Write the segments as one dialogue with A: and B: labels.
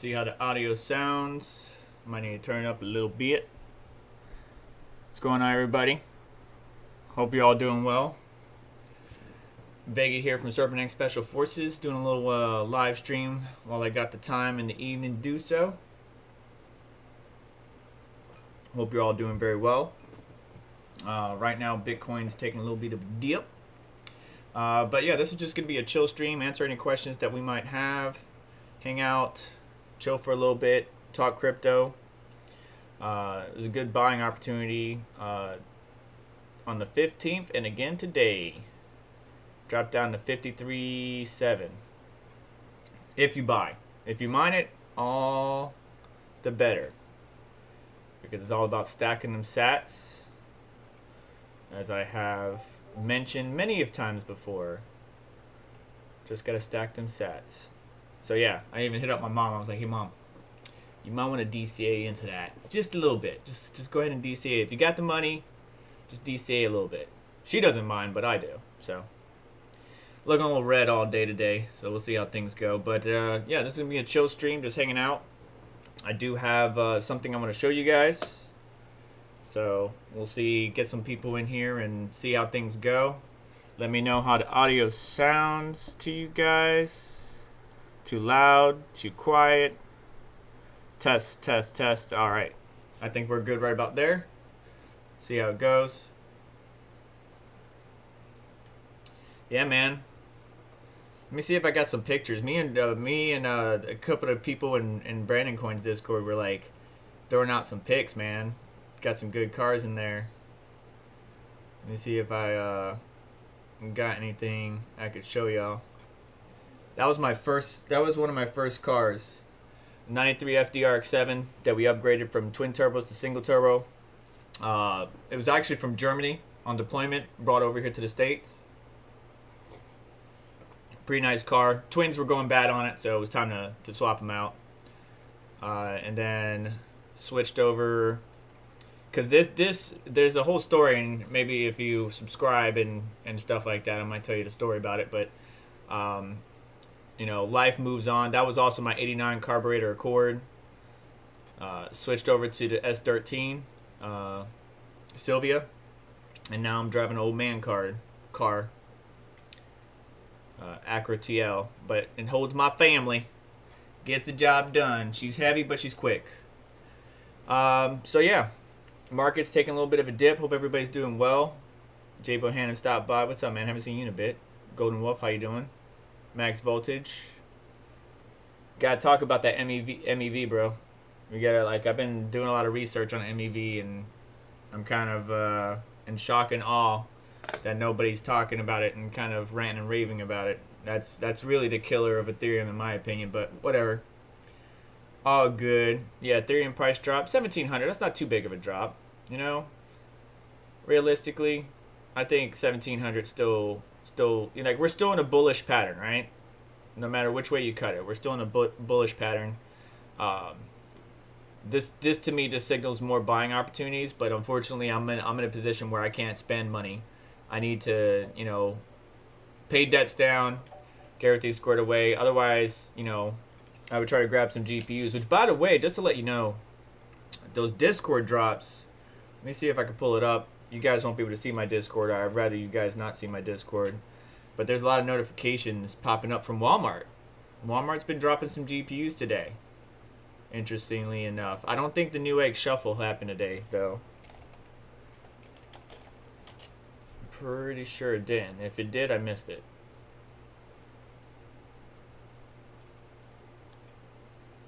A: see how the audio sounds. Might need to turn it up a little bit. What's going on, everybody? Hope you're all doing well. EVGA here from SerpentX Special Forces, doing a little live stream while I got the time in the evening to do so. Hope you're all doing very well. Right now, Bitcoin's taking a little bit of a dip. But yeah, this is just going to be a chill stream, answer any questions that we might have, hang out, chill for a little bit, talk crypto. There's a good buying opportunity on the 15th and again today. Dropped down to 53.7. If you buy. If you mine it, all the better. Because it's all about stacking them sats. As I have mentioned many of times before. Just gotta stack them sats. So yeah, I even hit up my mom. I was like, hey mom, you might want to DCA into that. Just a little bit. Just go ahead and DCA. If you got the money, just DCA a little bit. She doesn't mind, but I do. So looking a little red all day today, so we'll see how things go. But yeah, this is gonna be a chill stream, just hanging out. I do have something I'm gonna show you guys, so we'll see. Get some people in here and see how things go. Let me know how the audio sounds to you guys. Too loud? Too quiet? Test, test, test. All right, I think we're good right about there. See how it goes. Yeah, man. Let me see if I got some pictures. Me and a couple of people in Brandon Coin's Discord were like throwing out some pics, man. Got some good cars in there. Let me see if I got anything I could show y'all. That was my first. That was one of my first cars. 93 FDRX7 that we upgraded from twin turbos to single turbo. It was actually from Germany on deployment. Brought over here to the States. Pretty nice car. Twins were going bad on it, so it was time to swap them out. And then switched over, because there's a whole story, and maybe if you subscribe and stuff like that, I might tell you the story about it. But you know, life moves on. That was also my '89 carburetor Accord. Switched over to the S13 Sylvia, and now I'm driving an old man car. Acura TL, but it holds my family, gets the job done. She's heavy, but she's quick. So yeah, market's taking a little bit of a dip. Hope everybody's doing well. Jay Bohannon stopped by. What's up, man? Haven't seen you in a bit. Golden Wolf, how you doing? Max Voltage. Gotta talk about that MEV, bro. We gotta, like, I've been doing a lot of research on MEV, and I'm kind of in shock and awe that nobody's talking about it and kind of ranting and raving about it. That's really the killer of Ethereum in my opinion, but whatever. All good. Yeah, Ethereum price drop 1,700. That's not too big of a drop, you know. Realistically, I think 1,700 still, you know, like, we're still in a bullish pattern, right? No matter which way you cut it, we're still in a bullish pattern. This to me just signals more buying opportunities, but unfortunately, I'm in a position where I can't spend money. I need to, you know, pay debts down, get everything squared away. Otherwise, you know, I would try to grab some GPUs. Which, by the way, just to let you know, those Discord drops. Let me see if I can pull it up. You guys won't be able to see my Discord. I'd rather you guys not see my Discord. But there's a lot of notifications popping up from Walmart. Walmart's been dropping some GPUs today. Interestingly enough. I don't think the Newegg Shuffle happened today, though. Pretty sure it didn't. If it did, I missed it.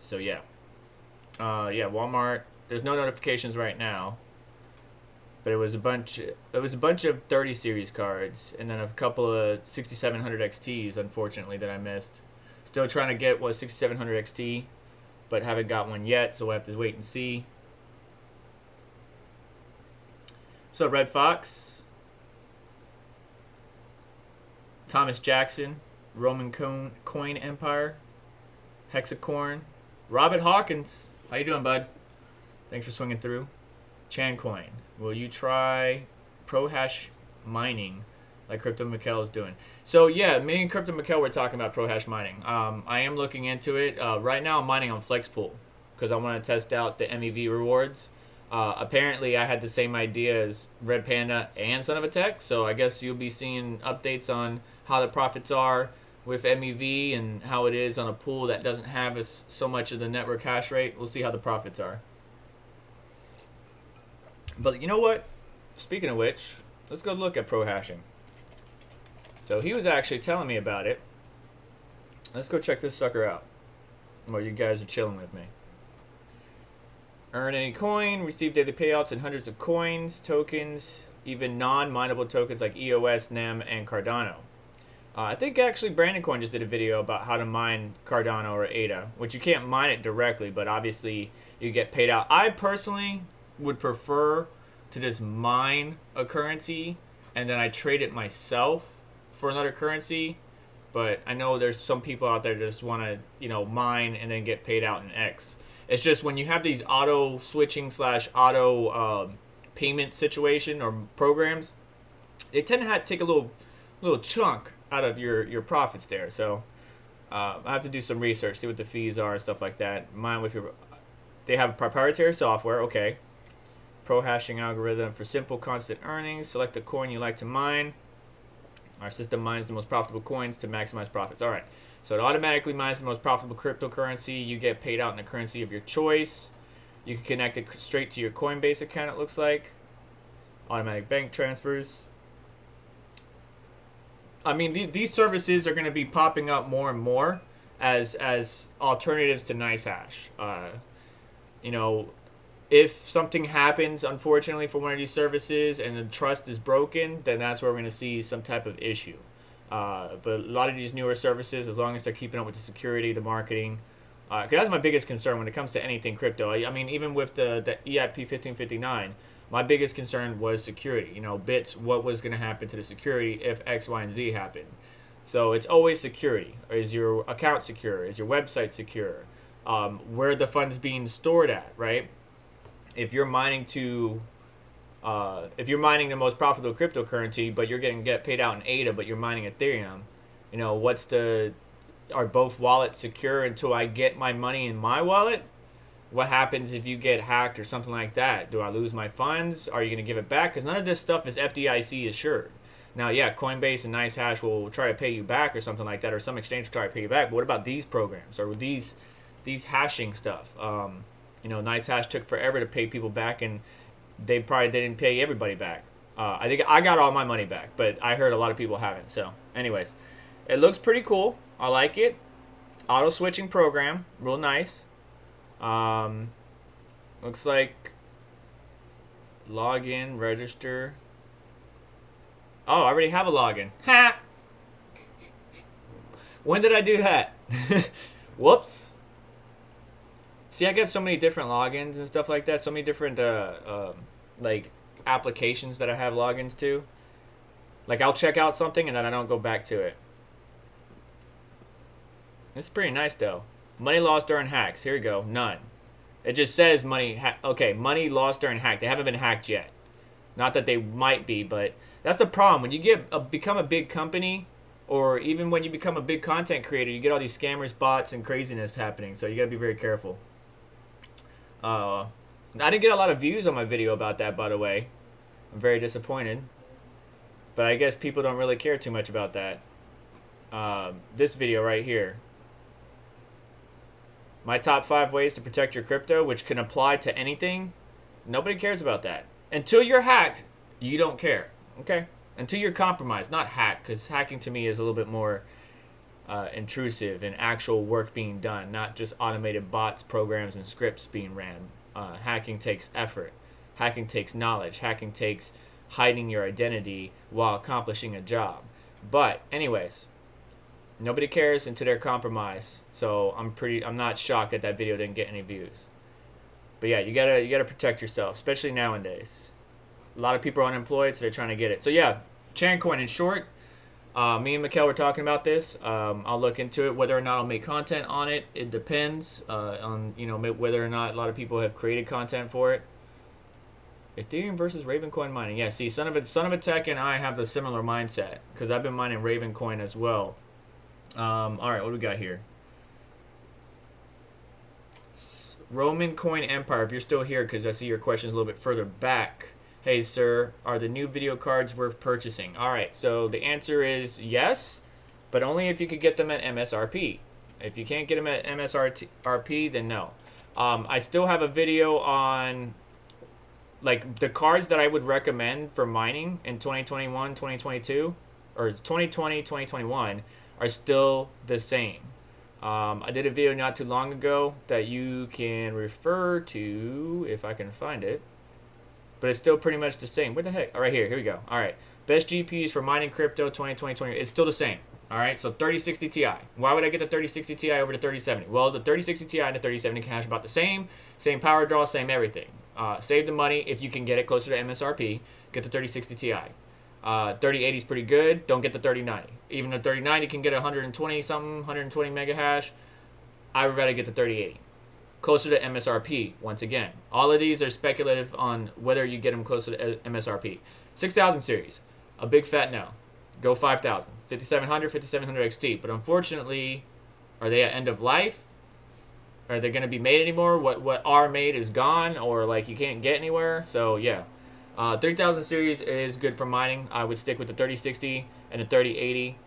A: So yeah. Yeah, Walmart. There's no notifications right now. But it was a bunch of 30 series cards, and then a couple of 6700 XTs, unfortunately, that I missed. Still trying to get 6700 XT, but haven't got one yet, so we'll have to wait and see. What's up, Red Fox? Thomas Jackson, Roman Coin Empire, Hexacorn, Robert Hawkins. How you doing, bud? Thanks for swinging through. Chancoin, will you try pro hash mining like Crypto Mikkel is doing. So yeah, me and Crypto Mikkel were talking about pro hash mining. I am looking into it. Right now I'm mining on Flexpool because I want to test out the MEV rewards. Apparently I had the same idea as Red Panda and Son of a Tech, so I guess you'll be seeing updates on how the profits are with MEV and how it is on a pool that doesn't have so much of the network hash rate. We'll see how the profits are. But you know what? Speaking of which, let's go look at pro hashing. So he was actually telling me about it. Let's go check this sucker out while you guys are chilling with me. Earn any coin, receive daily payouts in hundreds of coins, tokens, even non-mineable tokens like EOS, NEM, and Cardano. I think actually Brandon Coin just did a video about how to mine Cardano or ADA, which you can't mine it directly, but obviously you get paid out. I personally would prefer to just mine a currency and then I trade it myself for another currency, but I know there's some people out there that just want to, you know, mine and then get paid out in X. It's just when you have these auto switching / auto payment situation or programs, they tend to take a little chunk out of your profits there. So I have to do some research, see what the fees are and stuff like that. Mine with they have proprietary software, okay. Pro hashing algorithm for simple constant earnings. Select the coin you like to mine. Our system mines the most profitable coins to maximize profits. All right, so it automatically mines the most profitable cryptocurrency. You get paid out in the currency of your choice. You can connect it straight to your Coinbase account, it looks like. Automatic bank transfers. I mean, these services are going to be popping up more and more as alternatives to NiceHash. You know, if something happens, unfortunately, for one of these services and the trust is broken, then that's where we're going to see some type of issue. But a lot of these newer services, as long as they're keeping up with the security, the marketing, because that's my biggest concern when it comes to anything crypto. I mean, even with the EIP 1559, my biggest concern was security. You know, bits, what was going to happen to the security if X, Y, and Z happened. So it's always security. Is your account secure? Is your website secure? Where are the funds being stored at, right? If you're mining if you're mining the most profitable cryptocurrency, but you're get paid out in ADA, but you're mining Ethereum, you know, are both wallets secure until I get my money in my wallet? What happens if you get hacked or something like that? Do I lose my funds? Are you going to give it back? Because none of this stuff is FDIC assured. Now, yeah, Coinbase and NiceHash will try to pay you back or something like that, or some exchange will try to pay you back. But what about these programs or these hashing stuff? You know, NiceHash took forever to pay people back, and they didn't pay everybody back. I think I got all my money back, but I heard a lot of people haven't. So, anyways, it looks pretty cool. I like it. Auto switching program, real nice. Looks like login, register. Oh, I already have a login. Ha! When did I do that? Whoops. See, I get so many different logins and stuff like that. So many different like applications that I have logins to. Like I'll check out something and then I don't go back to it. It's pretty nice though. Money lost during hacks. Here we go. None. It just says money. Okay, money lost during hack. They haven't been hacked yet. Not that they might be, but that's the problem. When you become a big company, or even when you become a big content creator, you get all these scammers, bots, and craziness happening. So you gotta be very careful. I didn't get a lot of views on my video about that, by the way. I'm very disappointed. But I guess people don't really care too much about that. This video right here. My top 5 ways to protect your crypto, which can apply to anything. Nobody cares about that. Until you're hacked, you don't care. Okay? Until you're compromised. Not hacked, because hacking to me is a little bit more intrusive and actual work being done, not just automated bots, programs, and scripts being ran. Hacking takes effort. Hacking takes knowledge. Hacking takes hiding your identity while accomplishing a job. But anyways, nobody cares until they're compromised. So I'm not shocked that that video didn't get any views. But yeah, you gotta protect yourself, especially nowadays. A lot of people are unemployed, so they're trying to get it. So yeah, Chancoin in short. Me and Mikkel were talking about this. I'll look into it. Whether or not I'll make content on it, it depends on whether or not a lot of people have created content for it. Ethereum versus Ravencoin mining. Yeah, see, son of a tech and I have the similar mindset because I've been mining Ravencoin as well. All right, what do we got here? Roman Coin Empire. If you're still here, because I see your questions a little bit further back. Hey, sir, are the new video cards worth purchasing? All right, so the answer is yes, but only if you could get them at MSRP. If you can't get them at MSRP, then no. I still have a video on like the cards that I would recommend for mining in 2021, 2022, or 2020, 2021 are still the same. I did a video not too long ago that you can refer to if I can find it. But it's still pretty much the same. What the heck? All right, here we go. All right. Best GPUs for mining crypto 2020. It's still the same. All right, so 3060 Ti. Why would I get the 3060 Ti over the 3070? Well, the 3060 Ti and the 3070 can hash about the same power draw, same everything. Save the money if you can get it closer to MSRP. Get the 3060 Ti. 3080 is pretty good. Don't get the 3090. Even the 3090 can get 120 something, 120 mega hash. I would rather get the 3080. Closer to MSRP, once again. All of these are speculative on whether you get them closer to MSRP. 6000 series, a big fat no. Go 5000. 5700, 5700 XT. But unfortunately, are they at end of life? Are they going to be made anymore? What are made is gone, or like you can't get anywhere. So yeah, 3000 series is good for mining. I would stick with the 3060 and the 3080.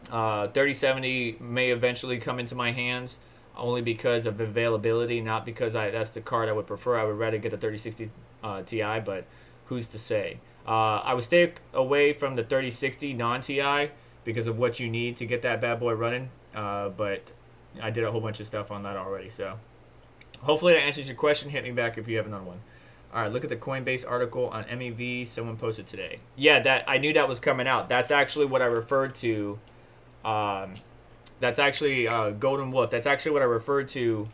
A: 3070 may eventually come into my hands, only because of availability, not because that's the card I would prefer. I would rather get the 3060 Ti, but who's to say? I would stay away from the 3060 non-Ti because of what you need to get that bad boy running. But I did a whole bunch of stuff on that already. So hopefully that answers your question. Hit me back if you have another one. All right, look at the Coinbase article on MEV someone posted today. Yeah, that I knew that was coming out. That's actually what I referred to. That's actually Golden Wolf. That's actually what I referred to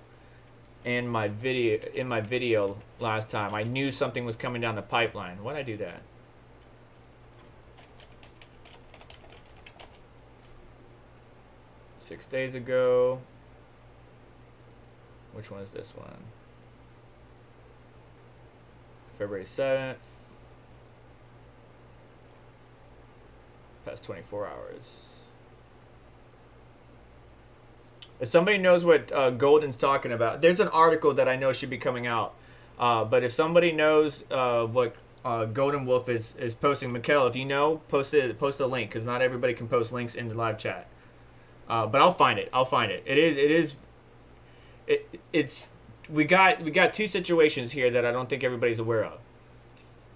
A: in my video last time. I knew something was coming down the pipeline. Why'd I do that? Six days ago. Which one is this one? February 7th. Past 24 hours. If somebody knows what Golden's talking about, there's an article that I know should be coming out. But if somebody knows what Golden Wolf is posting, Mikhail, if you know, post a link, because not everybody can post links in the live chat. But I'll find it. We got two situations here that I don't think everybody's aware of.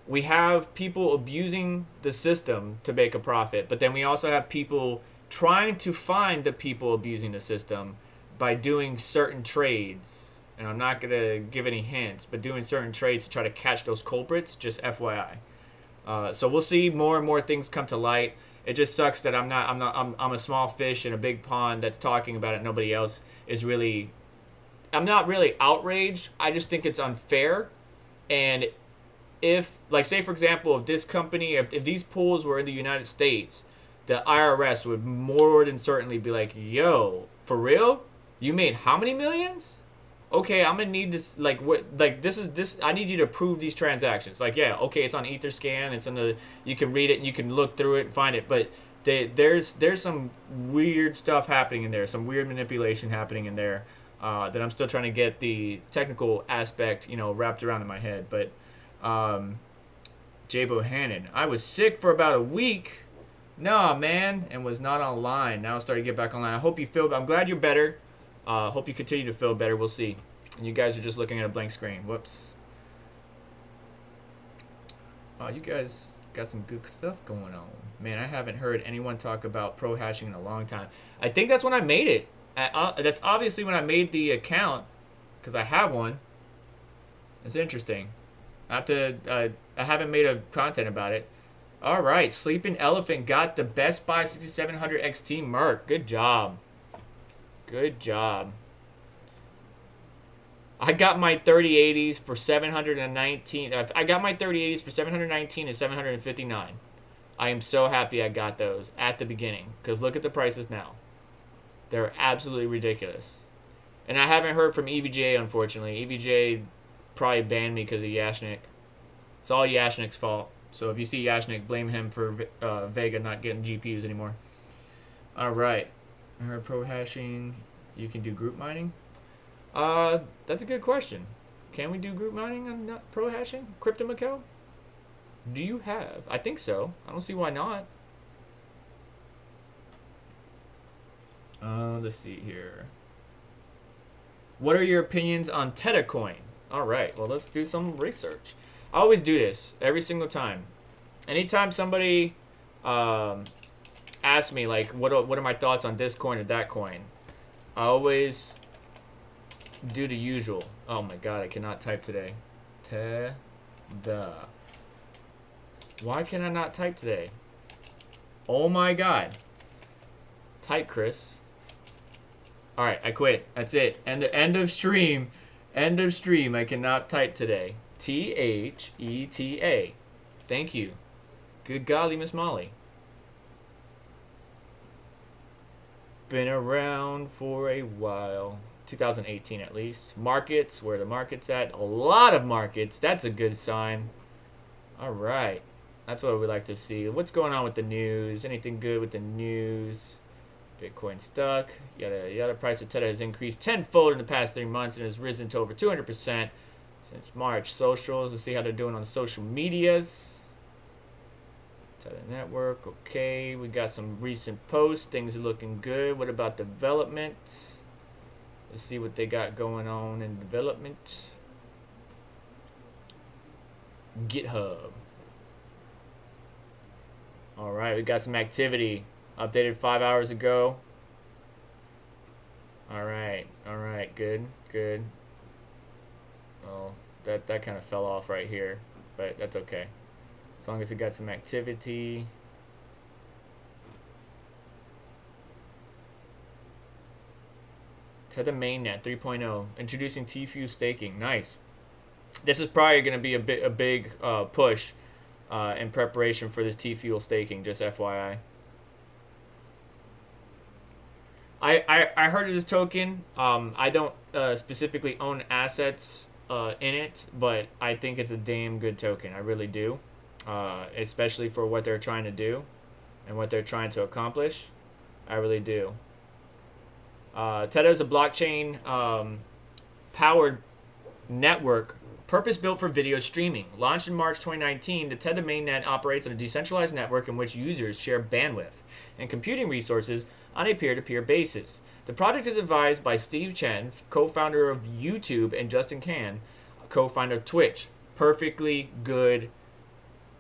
A: We have people abusing the system to make a profit, but then we also have people trying to find the people abusing the system by doing certain trades. And I'm not going to give any hints, but doing certain trades to try to catch those culprits, just FYI. So we'll see more and more things come to light. It just sucks that I'm a small fish in a big pond that's talking about it. Nobody else is really. I'm not really outraged. I just think it's unfair. And if, like, say for example, if this company, if these pools were in the United States, the IRS would more than certainly be like, "Yo, for real? You made how many millions? Okay, I'm gonna need this. Like, what? Like, this is this. I need you to prove these transactions. Like, yeah, okay, it's on EtherScan. It's in the. You can read it and you can look through it and find it. But there's some weird stuff happening in there. Some weird manipulation happening in there that I'm still trying to get the technical aspect, wrapped around in my head. But Jay Bohannon, I was sick for about a week. Nah, man, and was not online. Now starting to get back online. I hope you feel. I'm glad you're better. Hope you continue to feel better. We'll see. And you guys are just looking at a blank screen. Whoops. Oh, you guys got some good stuff going on. Man, I haven't heard anyone talk about pro hashing in a long time. I think that's when I made it. That's obviously when I made the account, because I have one. It's interesting. I haven't made a content about it. All right, Sleeping Elephant got the Best Buy 6700 XT Merc. Good job. Good job. I got my 3080s for 719. I got my 3080s for 719 and 759. I am so happy I got those at the beginning, because look at the prices now. They're absolutely ridiculous. And I haven't heard from EVGA, unfortunately. EVGA probably banned me because of Yashnik. It's all Yashnik's fault. So if you see Yashnik, blame him for Vega not getting GPUs anymore. All right. Pro hashing. You can do group mining. That's a good question. Can we do group mining on pro hashing? Crypto Macau? Do you have? I think so. I don't see why not. Let's see here. What are your opinions on Tether coin? All right. Well, let's do some research. I always do this every single time. Anytime somebody asks me like, what are my thoughts on this coin or that coin, I always do the usual. Oh my god, I cannot type today. Why can I not type today? Oh my god. Type, Chris. All right, I quit. That's it. End of stream. End of stream. I cannot type today. THETA. Thank you. Good golly, Miss Molly. Been around for a while. 2018 at least. Markets, where the market's at. A lot of markets. That's a good sign. All right. That's what we like to see. What's going on with the news? Anything good with the news? Bitcoin stuck. Yada yada. Price of Tether has increased tenfold in the past 3 months and has risen to over 200% since March. Socials. Let's see how they're doing on social medias. Tether network. Okay. We got some recent posts. Things are looking good. What about development? Let's see what they got going on in development. GitHub. All right. We got some activity. Updated 5 hours ago. All right, good. Oh, that kind of fell off right here, but that's okay. As long as it got some activity. Tether mainnet 3.0, introducing TFU staking. Nice. This is probably going to be a big push in preparation for this T-Fuel staking, just FYI. I heard of this token. I don't specifically own assets in it, but I think it's a damn good token. I really do, especially for what they're trying to do and what they're trying to accomplish. I really do. Tether is a blockchain powered network purpose-built for video streaming. Launched in March 2019, the Tether mainnet operates on a decentralized network in which users share bandwidth and computing resources on a peer-to-peer basis. The project is advised by Steve Chen, co-founder of YouTube, and Justin Kan, co-founder of Twitch. Perfectly good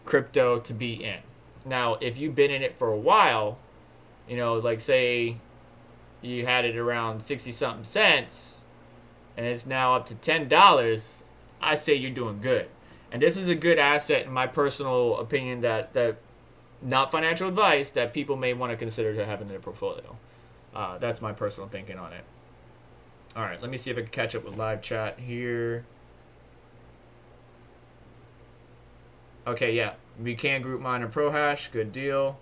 A: crypto to be in. Now, if you've been in it for a while, you know, like say you had it around 60-something cents, and it's now up to $10, I say you're doing good. And this is a good asset, in my personal opinion, that not financial advice, that people may want to consider to have in their portfolio. That's my personal thinking on it. All right, let me see if I can catch up with live chat here. Okay, yeah, we can group mine and pro hash. Good deal.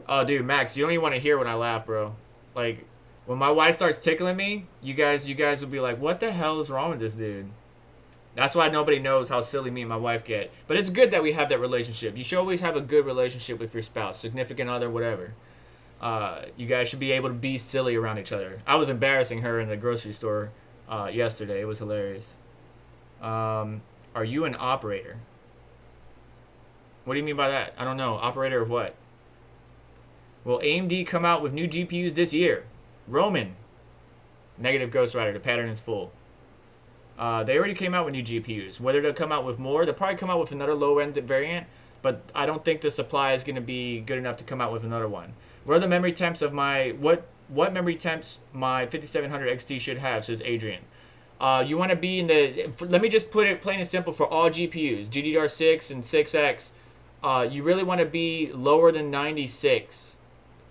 A: Oh, dude, Max, you don't even want to hear when I laugh, bro. Like, when my wife starts tickling me, you guys will be like, what the hell is wrong with this dude? That's why nobody knows how silly me and my wife get. But it's good that we have that relationship. You should always have a good relationship with your spouse, significant other, whatever. You guys should be able to be silly around each other. I was embarrassing her in the grocery store yesterday. It was hilarious. Are you an operator? What do you mean by that? I don't know. Operator of what? Will AMD come out with new GPUs this year? Roman. Negative Ghost Rider. The pattern is full. They already came out with new GPUs. Whether they'll come out with more, they'll probably come out with another low-end variant, but I don't think the supply is going to be good enough to come out with another one. What are the memory temps of my... What memory temps my 5700 XT should have, says Adrian. You want to be in the... Let me just put it plain and simple for all GPUs, GDDR6 and 6X. You really want to be lower than 96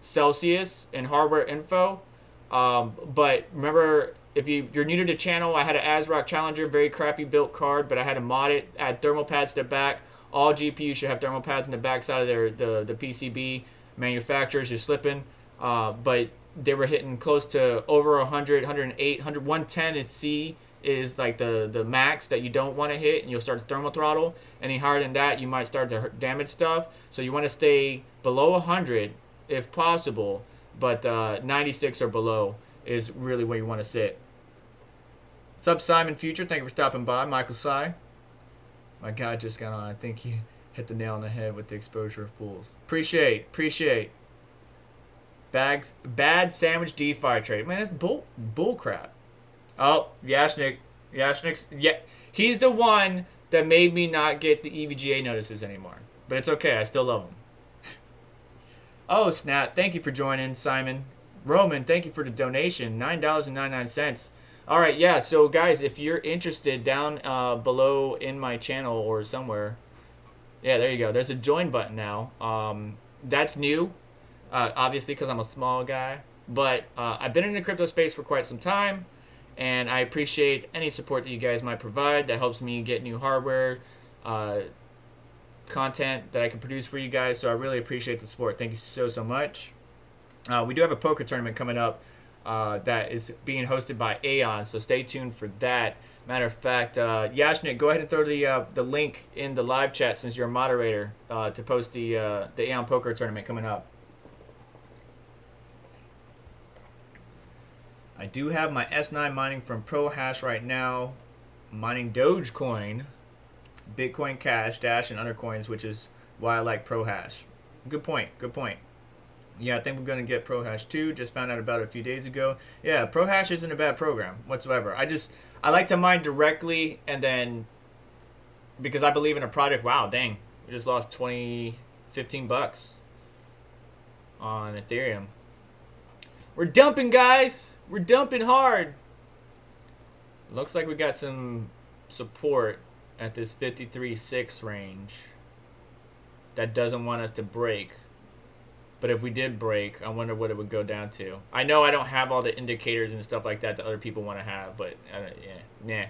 A: Celsius in hardware info. But remember... If you're new to the channel, I had an ASRock Challenger, very crappy built card, but I had to mod it, add thermal pads to the back. All GPUs should have thermal pads in the back side of the PCB. Manufacturers, you're slipping. But they were hitting close to over 100, 108, 100, 110 at C is like the max that you don't want to hit, and you'll start to thermal throttle. Any higher than that, you might start to damage stuff. So you want to stay below 100 if possible, but 96 or below is really where you want to sit. What's up, Simon Future? Thank you for stopping by. Michael Sai. My guy just got on. I think you hit the nail on the head with the exposure of bulls. Appreciate. Bad sandwich DeFi trade. Man, that's bull crap. Oh, Yashnik's, yeah, he's the one that made me not get the EVGA notices anymore. But it's okay, I still love him. Oh, snap. Thank you for joining, Simon. Roman, thank you for the donation, $9.99. All right, yeah, so guys, if you're interested, down below in my channel or somewhere, yeah, there you go. There's a join button now. That's new, obviously, because I'm a small guy. But I've been in the crypto space for quite some time. And I appreciate any support that you guys might provide. That helps me get new hardware, content that I can produce for you guys. So I really appreciate the support. Thank you so much. We do have a poker tournament coming up that is being hosted by Aeon. So stay tuned for that. Matter of fact, Yashnik, go ahead and throw the link in the live chat since you're a moderator to post the Aeon poker tournament coming up. I do have my S9 mining from ProHash right now, mining Dogecoin, Bitcoin Cash, Dash, and other coins, which is why I like ProHash. Good point. Yeah, I think we're going to get ProHash too. Just found out about it a few days ago. Yeah, ProHash isn't a bad program whatsoever. I like to mine directly, and then because I believe in a project. Wow, dang, we just lost 15 bucks on Ethereum. We're dumping, guys. We're dumping hard. Looks like we got some support at this 53.6 range that doesn't want us to break. But if we did break, I wonder what it would go down to. I know I don't have all the indicators and stuff like that other people want to have, but yeah,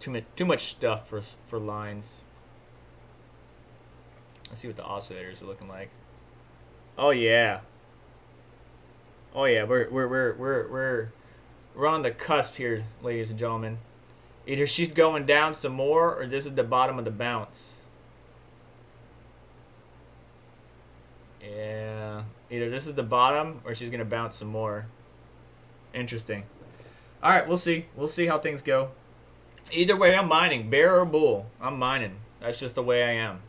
A: nah. Too much stuff for lines. Let's see what the oscillators are looking like. Oh yeah. Oh yeah, we're on the cusp here, ladies and gentlemen. Either she's going down some more, or this is the bottom of the bounce. Yeah, either this is the bottom, or she's gonna bounce some more. Interesting. All right, we'll see. We'll see how things go. Either way, I'm mining, bear or bull. I'm mining. That's just the way I am.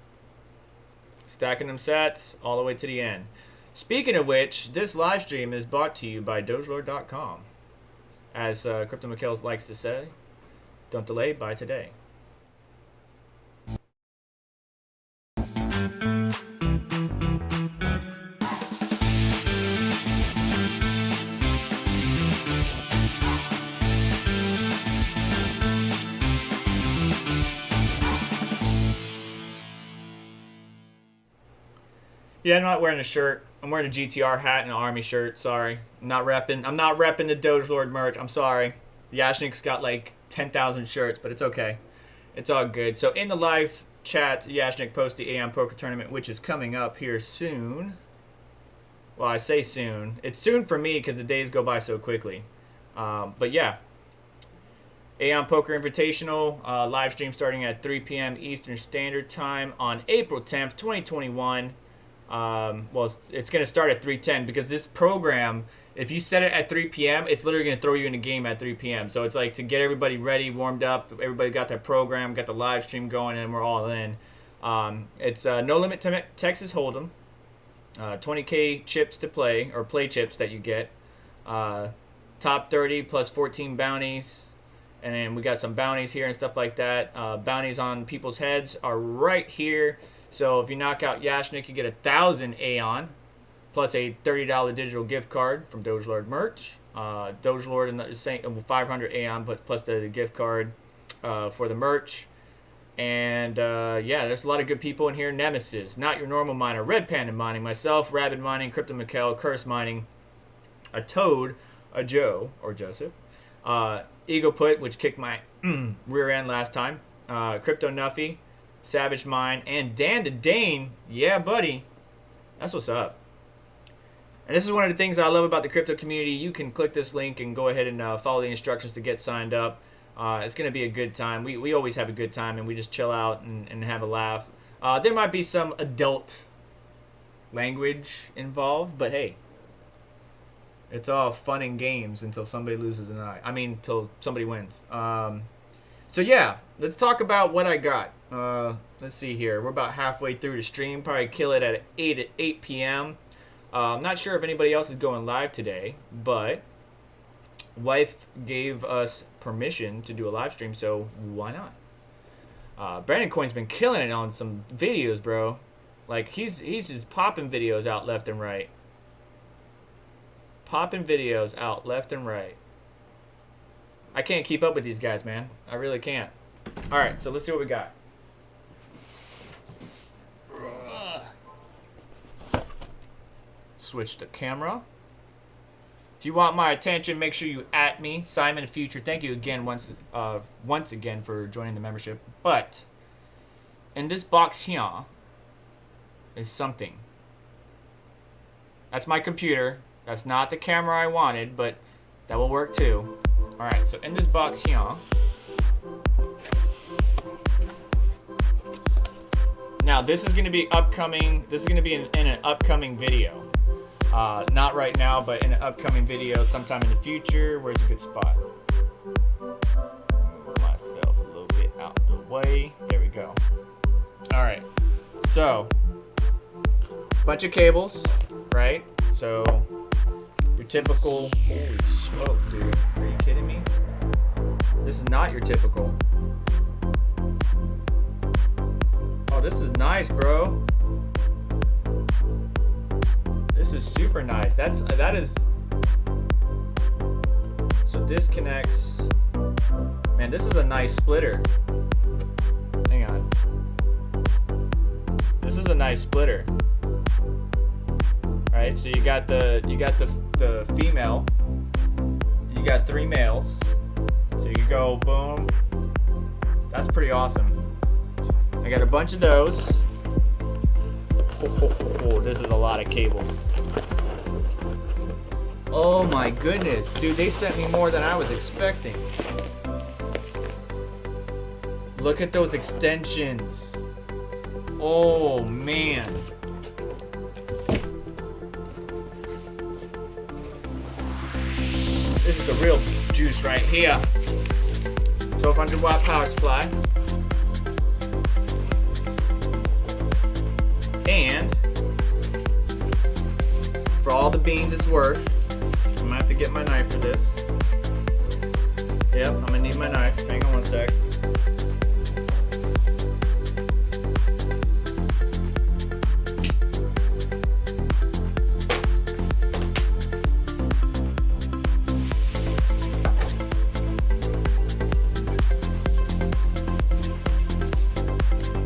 A: Stacking them sats all the way to the end. Speaking of which, this live stream is brought to you by dogelord.com. As Crypto Mikhail likes to say, don't delay, buy today. Yeah, I'm not wearing a shirt. I'm wearing a GTR hat and an army shirt. Sorry. I'm not repping the Doge Lord merch. I'm sorry. Yashnik's got like 10,000 shirts, but it's okay. It's all good. So in the live chat, Yashnik posted the AM Poker Tournament, which is coming up here soon. Well, I say soon. It's soon for me because the days go by so quickly. But yeah. AM Poker Invitational, live stream starting at 3 p.m. Eastern Standard Time on April 10th, 2021. Well, it's going to start at 3:10 because this program, if you set it at 3 p.m., it's literally going to throw you in a game at 3 p.m. So it's like to get everybody ready, warmed up, everybody got their program, got the live stream going, and we're all in. It's no limit to Texas Hold'em, 20K chips to play, or play chips that you get, top 30 plus 14 bounties, and then we got some bounties here and stuff like that. Bounties on people's heads are right here. So if you knock out Yashnik, you get 1,000 Aeon, plus a $30 digital gift card from Dogelord merch. Dogelord and the same 500 Aeon, plus the gift card for the merch. And yeah, there's a lot of good people in here. Nemesis, Not Your Normal Miner, Red Panda Mining, myself, Rabid Mining, Crypto Mikhail, Curse Mining, a Toad, a Joe or Joseph, Eagle Put, which kicked my rear end last time, Crypto Nuffy, Savage Mine, and Dan the Dane. Yeah, buddy. That's what's up. And this is one of the things that I love about the crypto community. You can click this link and go ahead and follow the instructions to get signed up. It's going to be a good time. We always have a good time, and we just chill out and have a laugh. There might be some adult language involved, but hey, it's all fun and games until somebody loses an eye. I mean, until somebody wins. So yeah, let's talk about what I got. Let's see here. We're about halfway through the stream. Probably kill it at 8 p.m. I'm not sure if anybody else is going live today, but wife gave us permission to do a live stream, so why not? Brandon Coin's been killing it on some videos, bro. Like, he's just popping videos out left and right. Popping videos out left and right. I can't keep up with these guys, man. I really can't. All right, so let's see what we got. Switch the camera. If you want my attention, make sure you @ me, Simon Future. Thank you again once again for joining the membership. But in this box here is something. That's my computer. That's not the camera I wanted, but that will work too. All right, so in this box here, now this is going to be upcoming. This is going to be in an upcoming video. Not right now, but in an upcoming video sometime in the future. Where's a good spot? Move myself a little bit out of the way. There we go. All right, so bunch of cables, right? So your typical, holy smoke, dude. Are you kidding me? This is not your typical. Oh, this is nice, bro. This is super nice. That is. So disconnects. Man, this is a nice splitter. Hang on. This is a nice splitter. Right, so you got the female. You got 3 males. So you go boom. That's pretty awesome. I got a bunch of those. Oh, this is a lot of cables. Oh my goodness, dude, they sent me more than I was expecting. Look at those extensions. Oh man. This is the real juice right here. 1200 watt power supply. And for all the beans it's worth, I'm gonna have to get my knife for this. Yep, I'm gonna need my knife. Hang on one sec.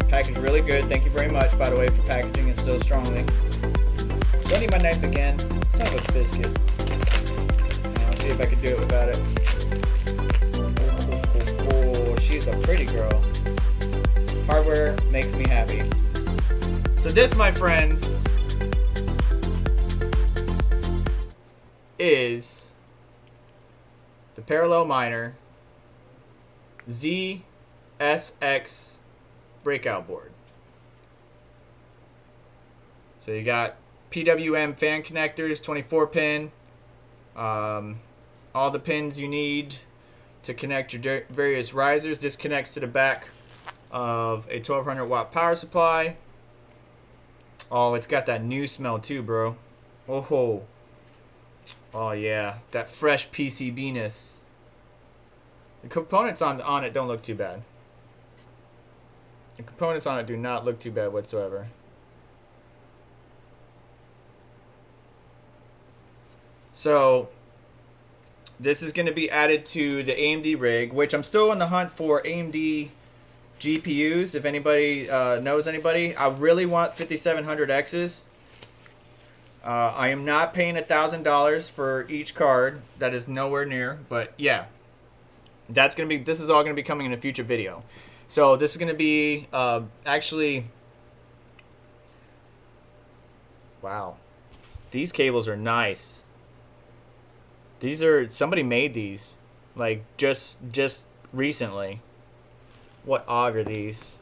A: Packaged really good. Thank you very much, by the way, for packaging it so strongly. Do I need my knife again? Son of a biscuit. I'll see if I can do it without it. Oh, she's a pretty girl. Hardware makes me happy. So this, my friends, is the Parallel Miner ZSX Breakout board. So you got PWM fan connectors, 24 pin, all the pins you need to connect your various risers. This connects to the back of a 1200 watt power supply. Oh, it's got that new smell too, bro. Oh yeah, that fresh PCB-ness. The components on it don't look too bad. The components on it do not look too bad whatsoever. So this is going to be added to the AMD rig, which I'm still on the hunt for AMD GPUs. If anybody knows anybody, I really want 5700Xs. I am not paying $1,000 for each card. That is nowhere near, but yeah, that's gonna be. This is all gonna be coming in a future video. So this is gonna be actually. Wow. These cables are nice. These are, somebody made these like just recently. What AUG are these?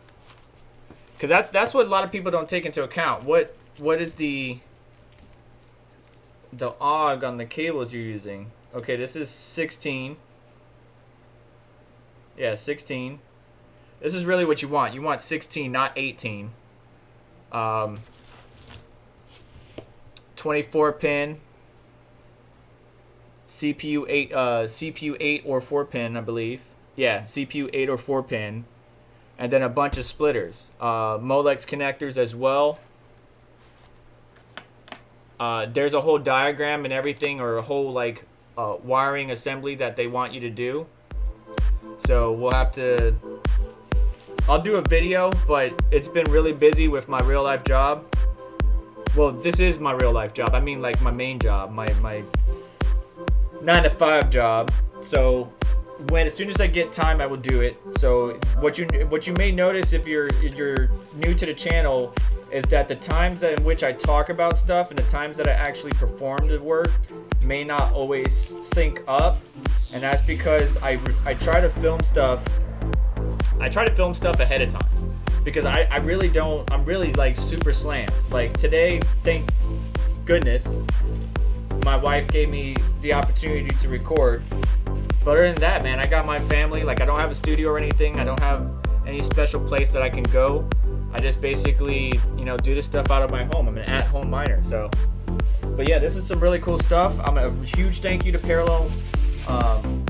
A: Because that's what a lot of people don't take into account. What is the AUG on the cables you're using? Okay, this is 16. Yeah, 16. This is really what you want. You want 16, not 18. 24 pin. CPU 8 or 4 pin, I believe. Yeah, CPU 8 or 4 pin. And then a bunch of splitters. Molex connectors as well. There's a whole diagram and everything, or a whole like wiring assembly that they want you to do. So we'll have to, I'll do a video, but it's been really busy with my real life job. Well, this is my real life job. I mean like my main job, my 9 to 5 job. So as soon as I get time, I will do it. So what you may notice if you're new to the channel is that the times in which I talk about stuff and the times that I actually perform the work may not always sync up, and that's because I try to film stuff. I try to film stuff ahead of time because I really don't. I'm really like super slammed. Like today, thank goodness, my wife gave me the opportunity to record. But other than that, man, I got my family. Like I don't have a studio or anything. I don't have any special place that I can go. I just basically, do this stuff out of my home. I'm an at-home miner. So, but yeah, this is some really cool stuff. I'm a huge thank you to Parallel.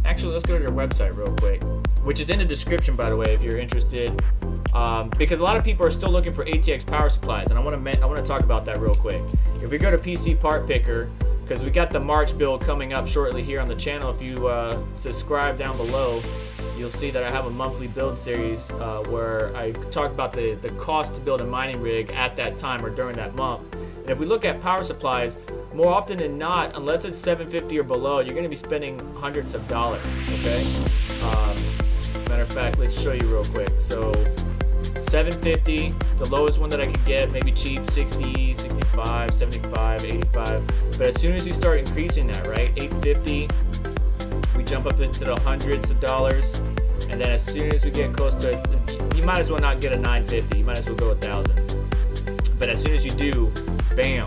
A: Actually, let's go to their website real quick, which is in the description, by the way, if you're interested. Because a lot of people are still looking for ATX power supplies, and I want to talk about that real quick. If we go to PC Part Picker, because we got the March build coming up shortly here on the channel. If you subscribe down below, you'll see that I have a monthly build series where I talk about the cost to build a mining rig at that time or during that month. And if we look at power supplies, more often than not, unless it's 750 or below, you're going to be spending hundreds of dollars, okay? Matter of fact, let's show you real quick. So 750, the lowest one that I could get, maybe cheap, 60, 65, 75, 85. But as soon as you start increasing that, right, 850, we jump up into the hundreds of dollars. And then as soon as we get close to, you might as well not get a 950, you might as well go 1,000. But as soon as you do, bam,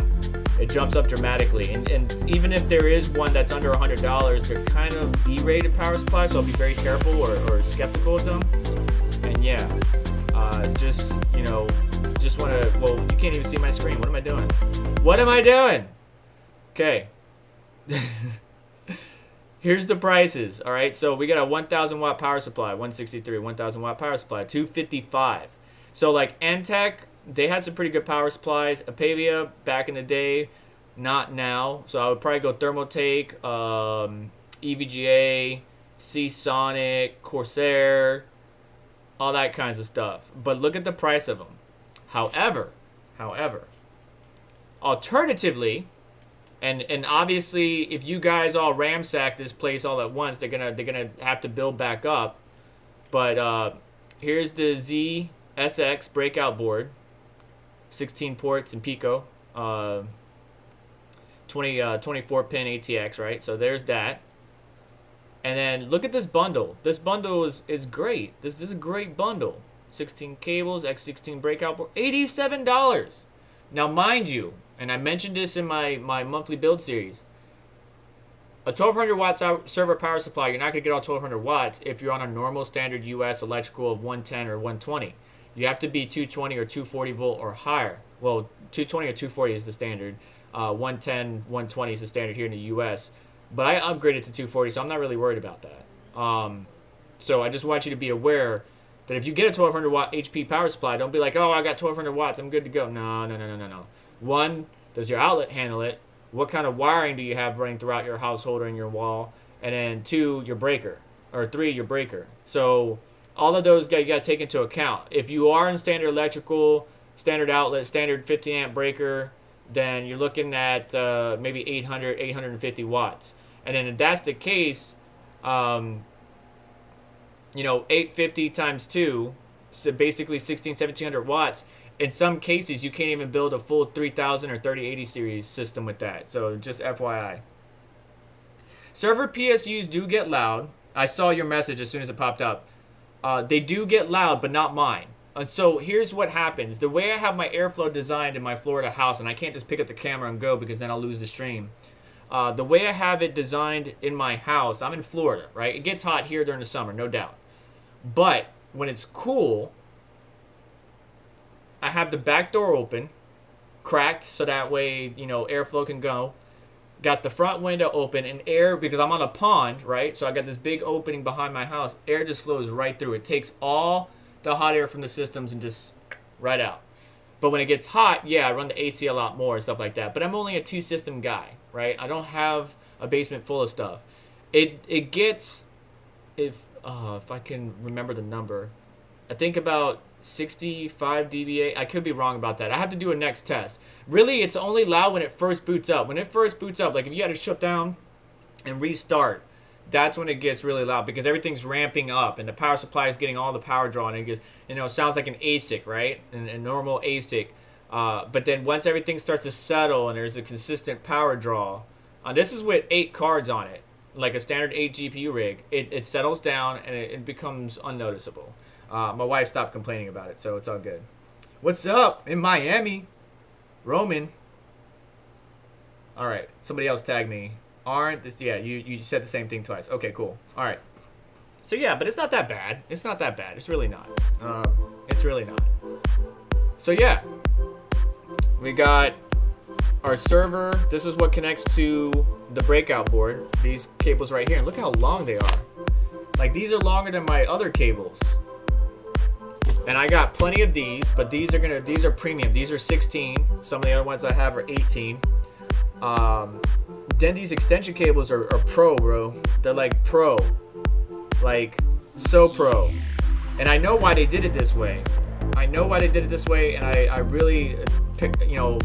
A: it jumps up dramatically. And even if there is one that's under $100, they're kind of B-rated power supplies, so I'll be very careful or skeptical of them. And yeah, just want to, well, you can't even see my screen. What am I doing? What am I doing? Okay. Here's the prices, all right? So we got a 1,000 watt power supply, 163, 1,000 watt power supply, 255. So like Antec, they had some pretty good power supplies. Apavia, back in the day, not now. So I would probably go Thermaltake, EVGA, Seasonic, Corsair, all that kinds of stuff. But look at the price of them. However, alternatively, and obviously, if you guys all ramsack this place all at once, they're gonna have to build back up. But here's the ZSX Breakout board, 16 ports and Pico, 24 pin ATX, right? So there's that. And then look at this bundle. This bundle is great. This is a great bundle. 16 cables, X16 Breakout board, $87. Now, mind you, and I mentioned this in my monthly build series, a 1200 watt server power supply, you're not going to get all 1200 watts if you're on a normal standard US electrical of 110 or 120. You have to be 220 or 240 volt or higher. Well, 220 or 240 is the standard. 110, 120 is the standard here in the US. But I upgraded to 240, so I'm not really worried about that. So I just want you to be aware that if you get a 1200 watt HP power supply, don't be like, oh, I got 1200 watts, I'm good to go. No. One, does your outlet handle it? What kind of wiring do you have running throughout your household or in your wall? And then 2, your breaker. Or 3, your breaker. So all of those you got to take into account. If you are in standard electrical, standard outlet, standard 50 amp breaker, then you're looking at maybe 800, 850 watts. And then if that's the case, 850 times 2, so basically 1700 watts, in some cases, you can't even build a full 3000 or 3080 series system with that. So just FYI. Server PSUs do get loud. I saw your message as soon as it popped up. They do get loud, but not mine. And so here's what happens. The way I have my airflow designed in my Florida house, and I can't just pick up the camera and go because then I'll lose the stream. The way I have it designed in my house, I'm in Florida, right? It gets hot here during the summer, no doubt. But when it's cool, I have the back door open, cracked, so that way, you know, airflow can go. Got the front window open, and air, because I'm on a pond, right? So I got this big opening behind my house. Air just flows right through. It takes all the hot air from the systems and just right out. But when it gets hot, yeah, I run the AC a lot more and stuff like that. But I'm only a 2-system guy, right? I don't have a basement full of stuff. It gets, if I can remember the number, I think about 65 dBA. I could be wrong about that. I have to do a next test. Really, it's only loud when it first boots up. When it first boots up, like if you had to shut down and restart, that's when it gets really loud because everything's ramping up and the power supply is getting all the power draw, and it gets, you know, sounds like an ASIC, right? A normal ASIC. But then once everything starts to settle and there's a consistent power draw, this is with 8 cards on it, like a standard 8 GPU rig, it settles down and it becomes unnoticeable. My wife stopped complaining about it, so it's all good. What's up in Miami? Roman. All right, somebody else tagged me. Aren't this? Yeah, you said the same thing twice. Okay, cool. All right. So yeah, but it's not that bad. It's not that bad. It's really not. It's really not. So yeah, we got our server. This is what connects to the breakout board. These cables right here, and look how long they are. Like these are longer than my other cables. And I got plenty of these, but these are premium. These are 16. Some of the other ones I have are 18. Then these extension cables are pro, bro. They're like pro. Like so pro. And I know why they did it this way. And I really pick, you know,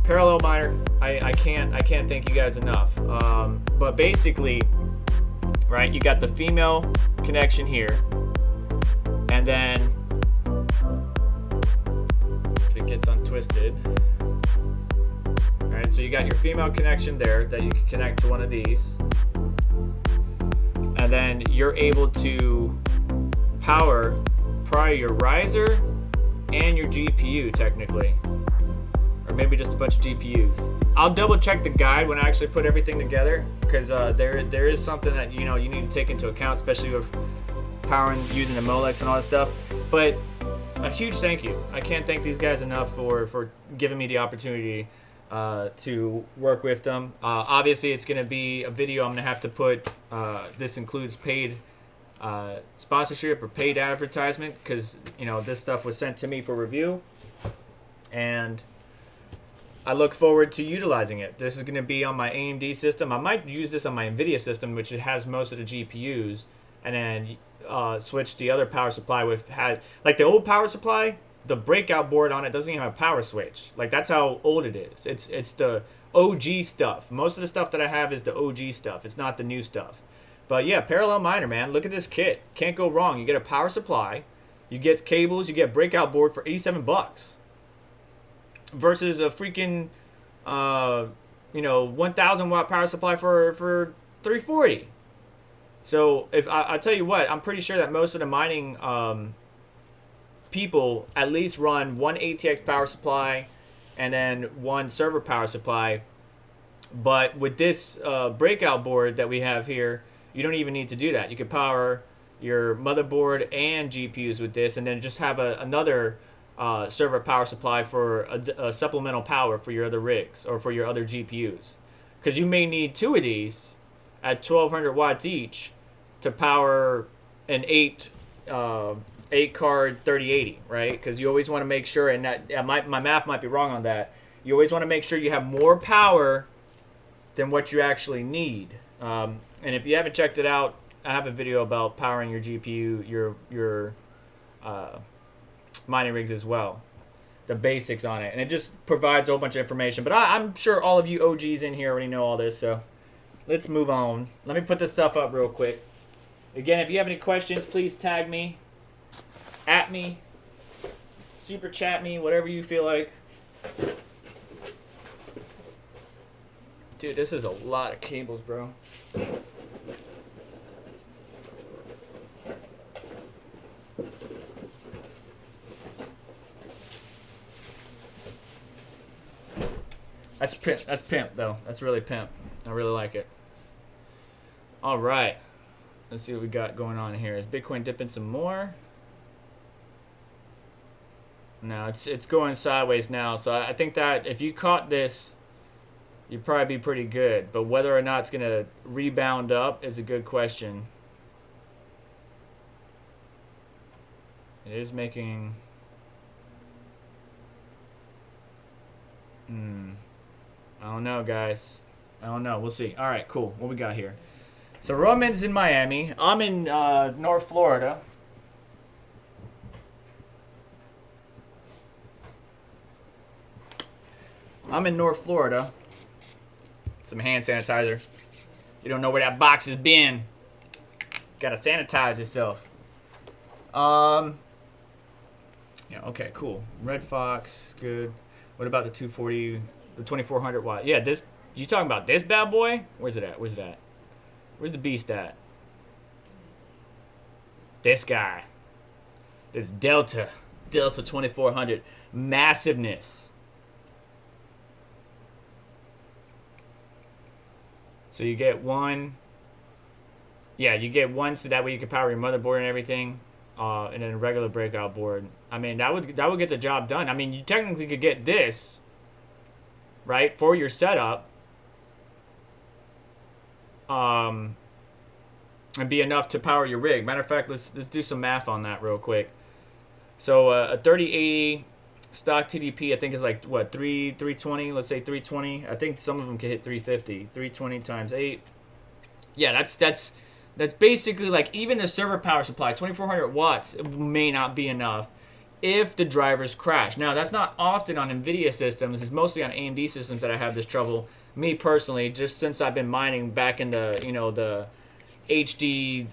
A: parallel miner. I can't thank you guys enough. But basically, right, you got the female connection here. And then if it gets untwisted. Alright, so you got your female connection there that you can connect to one of these. And then you're able to power probably your riser and your GPU technically. Or maybe just a bunch of GPUs. I'll double check the guide when I actually put everything together, because there is something that you need to take into account, especially with powering using the Molex and all that stuff. But a huge thank you. I can't thank these guys enough for giving me the opportunity to work with them. Obviously, it's going to be a video I'm going to have to put. This includes paid sponsorship or paid advertisement, because this stuff was sent to me for review, and I look forward to utilizing it. This is going to be on my AMD system. I might use this on my Nvidia system, which it has most of the GPUs, and then switch the other power supply like the old power supply. The breakout board on it doesn't even have a power switch. Like that's how old it is. It's the OG stuff. Most of the stuff that I have is the OG stuff. It's not the new stuff. But yeah, parallel miner, man. Look at this kit. Can't go wrong. You get a power supply, you get cables, you get breakout board for $87 versus a freaking 1,000 watt power supply for $340. So if I tell you what, I'm pretty sure that most of the mining people at least run one ATX power supply and then one server power supply. But with this breakout board that we have here, you don't even need to do that. You could power your motherboard and GPUs with this, and then just have another server power supply for a supplemental power for your other rigs or for your other GPUs. Because you may need two of these at 1,200 watts each to power an 8 card 3080, right? Because you always want to make sure, and that my math might be wrong on that, you always want to make sure you have more power than what you actually need. And if you haven't checked it out, I have a video about powering your GPU, your mining rigs as well, the basics on it, and it just provides a whole bunch of information. But I'm sure all of you OGs in here already know all this, so let's move on. Let me put this stuff up real quick. Again, if you have any questions, please tag me, at me, super chat me, whatever you feel like. Dude, this is a lot of cables, bro. That's pimp. That's pimp, though. That's really pimp. I really like it. All right. Let's see what we got going on here. Is Bitcoin dipping some more? No, it's going sideways now. So I think that if you caught this, you'd probably be pretty good. But whether or not it's going to rebound up is a good question. It is making... I don't know, guys. I don't know. We'll see. All right, cool. What we got here? So Roman's in Miami. I'm in North Florida. I'm in North Florida. Some hand sanitizer. You don't know where that box has been. Gotta sanitize yourself. Yeah, okay, cool. Red Fox, good. What about the 240, the 2400 watt? Yeah, this, you talking about this bad boy? Where's it at? Where's it at? Where's the beast at? This guy. This Delta 2400. Massiveness. So you get one. Yeah, you get one so that way you can power your motherboard and everything. And then a regular breakout board. I mean, that would get the job done. I mean, you technically could get this, right, for your setup. And be enough to power your rig. Matter of fact, let's do some math on that real quick. So a 3080 stock TDP, I think is like what, 320. Let's say 320. I think some of them can hit 350. 320 times 8. Yeah, that's basically like even the server power supply, 2400 watts, may not be enough if the drivers crash. Now, that's not often on Nvidia systems. It's mostly on AMD systems that I have this trouble. Me personally, just since I've been mining back in the, you know, the HD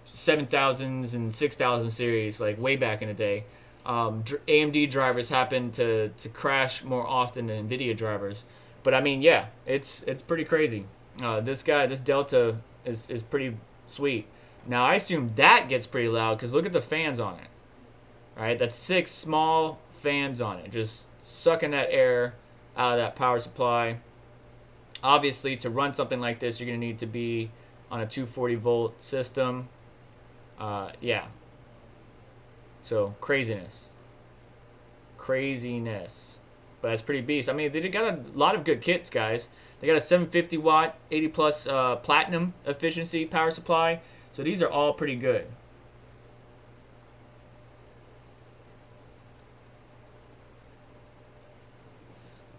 A: 7000s and 6000 series, like way back in the day, AMD drivers happen to crash more often than Nvidia drivers. But I mean, yeah, it's pretty crazy. This Delta is pretty sweet. Now I assume that gets pretty loud because look at the fans on it. Right, that's 6 small fans on it, just sucking that air out of that power supply. Obviously, to run something like this, you're gonna need to be on a 240 volt system. Yeah. So craziness. But that's pretty beast. I mean, they got a lot of good kits, guys. They got a 750 watt, 80 plus platinum efficiency power supply. So these are all pretty good.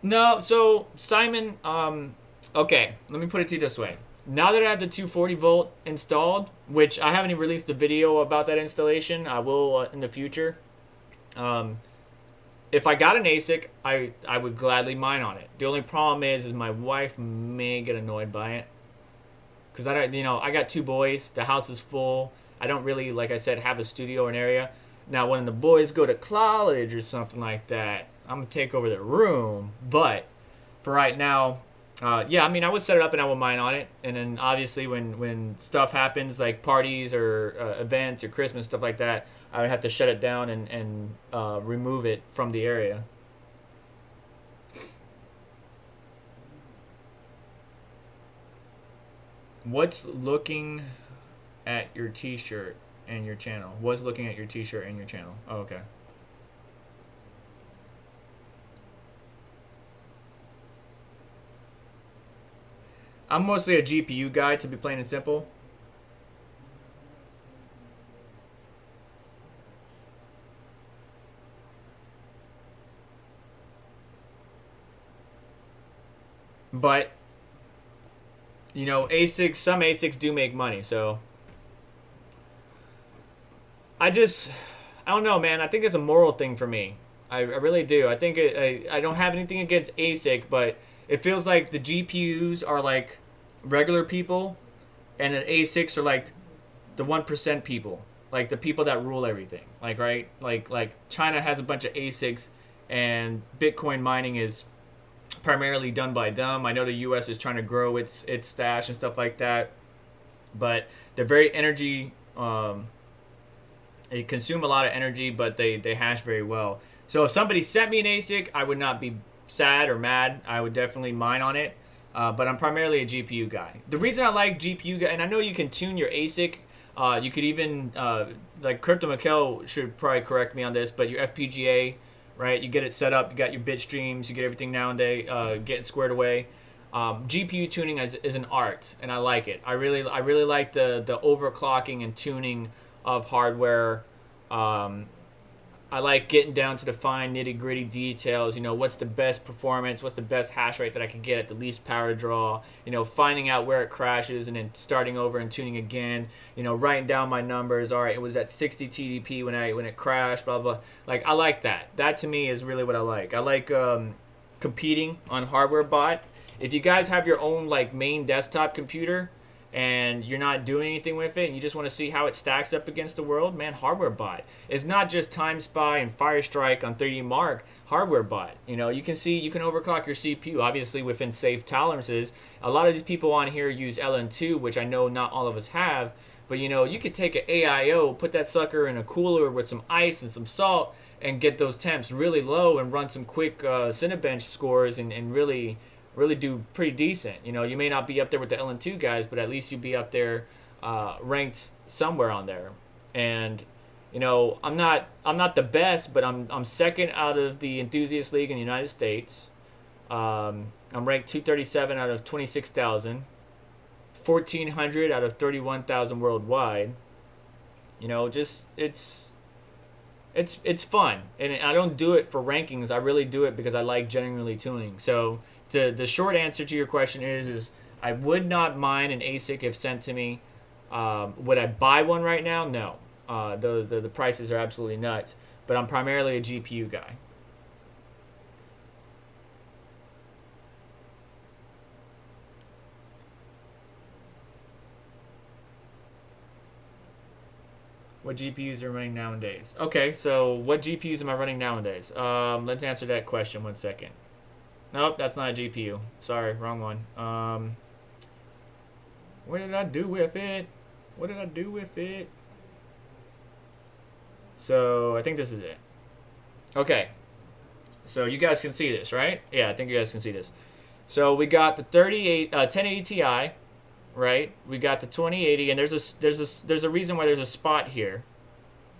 A: No, so Simon, okay, let me put it to you this way. Now that I have the 240 volt installed, which I haven't even released a video about that installation, I will in the future. If I got an ASIC, I would gladly mine on it. The only problem is my wife may get annoyed by it. Because I got 2 boys, the house is full. I don't really, like I said, have a studio or an area. Now, when the boys go to college or something like that, I'm going to take over their room. But for right now, yeah, I mean, I would set it up and I will mine on it. And then obviously when stuff happens, like parties or events or Christmas, stuff like that, I would have to shut it down and remove it from the area. What's looking at your t-shirt and your channel? What's looking at your t-shirt and your channel? Oh, okay. I'm mostly a GPU guy, to be plain and simple. But, you know, some ASICs do make money, so. I don't know, man. I think it's a moral thing for me. I really do. I think I don't have anything against ASIC, but it feels like the GPUs are like regular people, and the ASICs are like the 1% people. like the people that rule everything. Like, right? Like China has a bunch of ASICs, and Bitcoin mining is primarily done by them. I know the U.S. is trying to grow its stash and stuff like that, but they're very energy. They consume a lot of energy, but they hash very well. So if somebody sent me an ASIC, I would not be sad or mad. I would definitely mine on it. But I'm primarily a GPU guy. The reason I like GPU guy, and I know you can tune your ASIC. You could even, like Crypto Mikkel should probably correct me on this, but your FPGA, right? You get it set up, you got your bit streams, you get everything nowadays, get it squared away. GPU tuning is an art, and I like it. I really like the overclocking and tuning of hardware. I like getting down to the fine nitty-gritty details. You know, what's the best performance, what's the best hash rate that I can get at the least power draw, you know, finding out where it crashes and then starting over and tuning again, you know, writing down my numbers. All right, it was at 60 TDP when it crashed, blah blah. Like, I like that to me is really what I like. I like competing on hardware bot. If you guys have your own like main desktop computer and you're not doing anything with it and you just want to see how it stacks up against the world, man, hardware bot. It's not just Time Spy and Firestrike on 3D Mark. Hardware bot. You know, you can overclock your CPU, obviously within safe tolerances. A lot of these people on here use LN2, which I know not all of us have, but you know, you could take an AIO, put that sucker in a cooler with some ice and some salt and get those temps really low and run some quick Cinebench scores and really do pretty decent. You know, you may not be up there with the LN2 guys, but at least you'd be up there ranked somewhere on there. And you know, I'm not the best, but I'm second out of the Enthusiast League in the United States. I'm ranked 237 out of 26,000, 1,400 out of 31,000 worldwide. You know, just it's fun, and I don't do it for rankings. I really do it because I like genuinely tuning. So the short answer to your question is I would not mind an ASIC if sent to me. Would I buy one right now? No. The prices are absolutely nuts. But I'm primarily a GPU guy. What GPUs are running nowadays? Okay, so what GPUs am I running nowadays? Let's answer that question 1 second. Nope, that's not a GPU. Sorry, wrong one. What did I do with it? What did I do with it? So I think this is it. Okay. So you guys can see this, right? Yeah, I think you guys can see this. So we got the 1080 Ti, right? We got the 2080, and there's a reason why there's a spot here.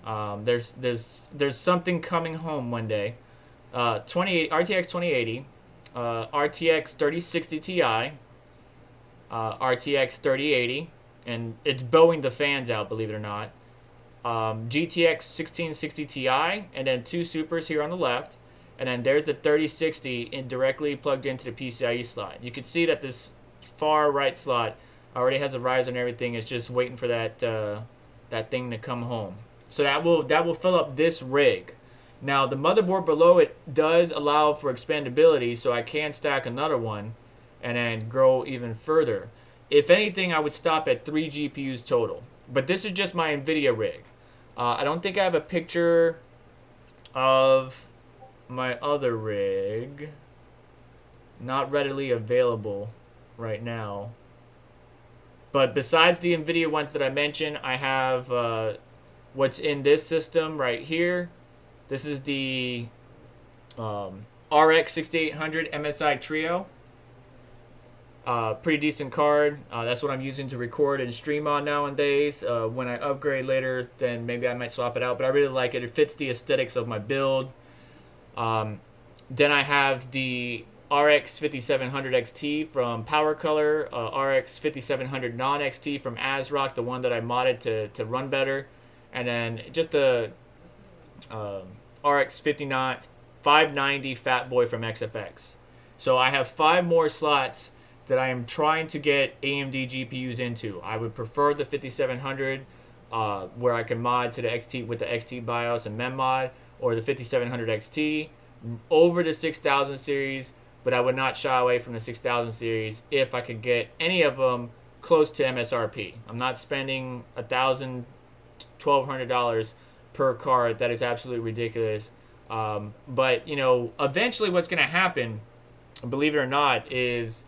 A: There's something coming home one day. RTX 2080, RTX 3060 Ti, RTX 3080, and it's bowing the fans out, believe it or not. GTX 1660 Ti, and then two supers here on the left, and then there's the 3060 directly plugged into the PCIe slot. You can see that this far right slot already has a riser and everything. It's just waiting for that thing to come home. So that will fill up this rig. Now the motherboard below it does allow for expandability, so I can stack another one and then grow even further. If anything, I would stop at 3 GPUs total. But this is just my Nvidia rig. I don't think I have a picture of my other rig. Not readily available right now. But besides the Nvidia ones that I mentioned, I have what's in this system right here. This is the RX 6800 MSI Trio. Pretty decent card. That's what I'm using to record and stream on nowadays. When I upgrade later, then maybe I might swap it out. But I really like it. It fits the aesthetics of my build. Then I have the RX 5700 XT from PowerColor, RX 5700 non-XT from ASRock, the one that I modded to run better, and then just a RX 590 Fat Boy from XFX. So I have 5 more slots that I am trying to get AMD GPUs into. I would prefer the 5700, where I can mod to the XT with the XT BIOS and MemMod, or the 5700 XT over the 6000 series, but I would not shy away from the 6000 series if I could get any of them close to MSRP. I'm not spending $1,000 $1,200 per card. That is absolutely ridiculous. But, you know, eventually what's going to happen, believe it or not, is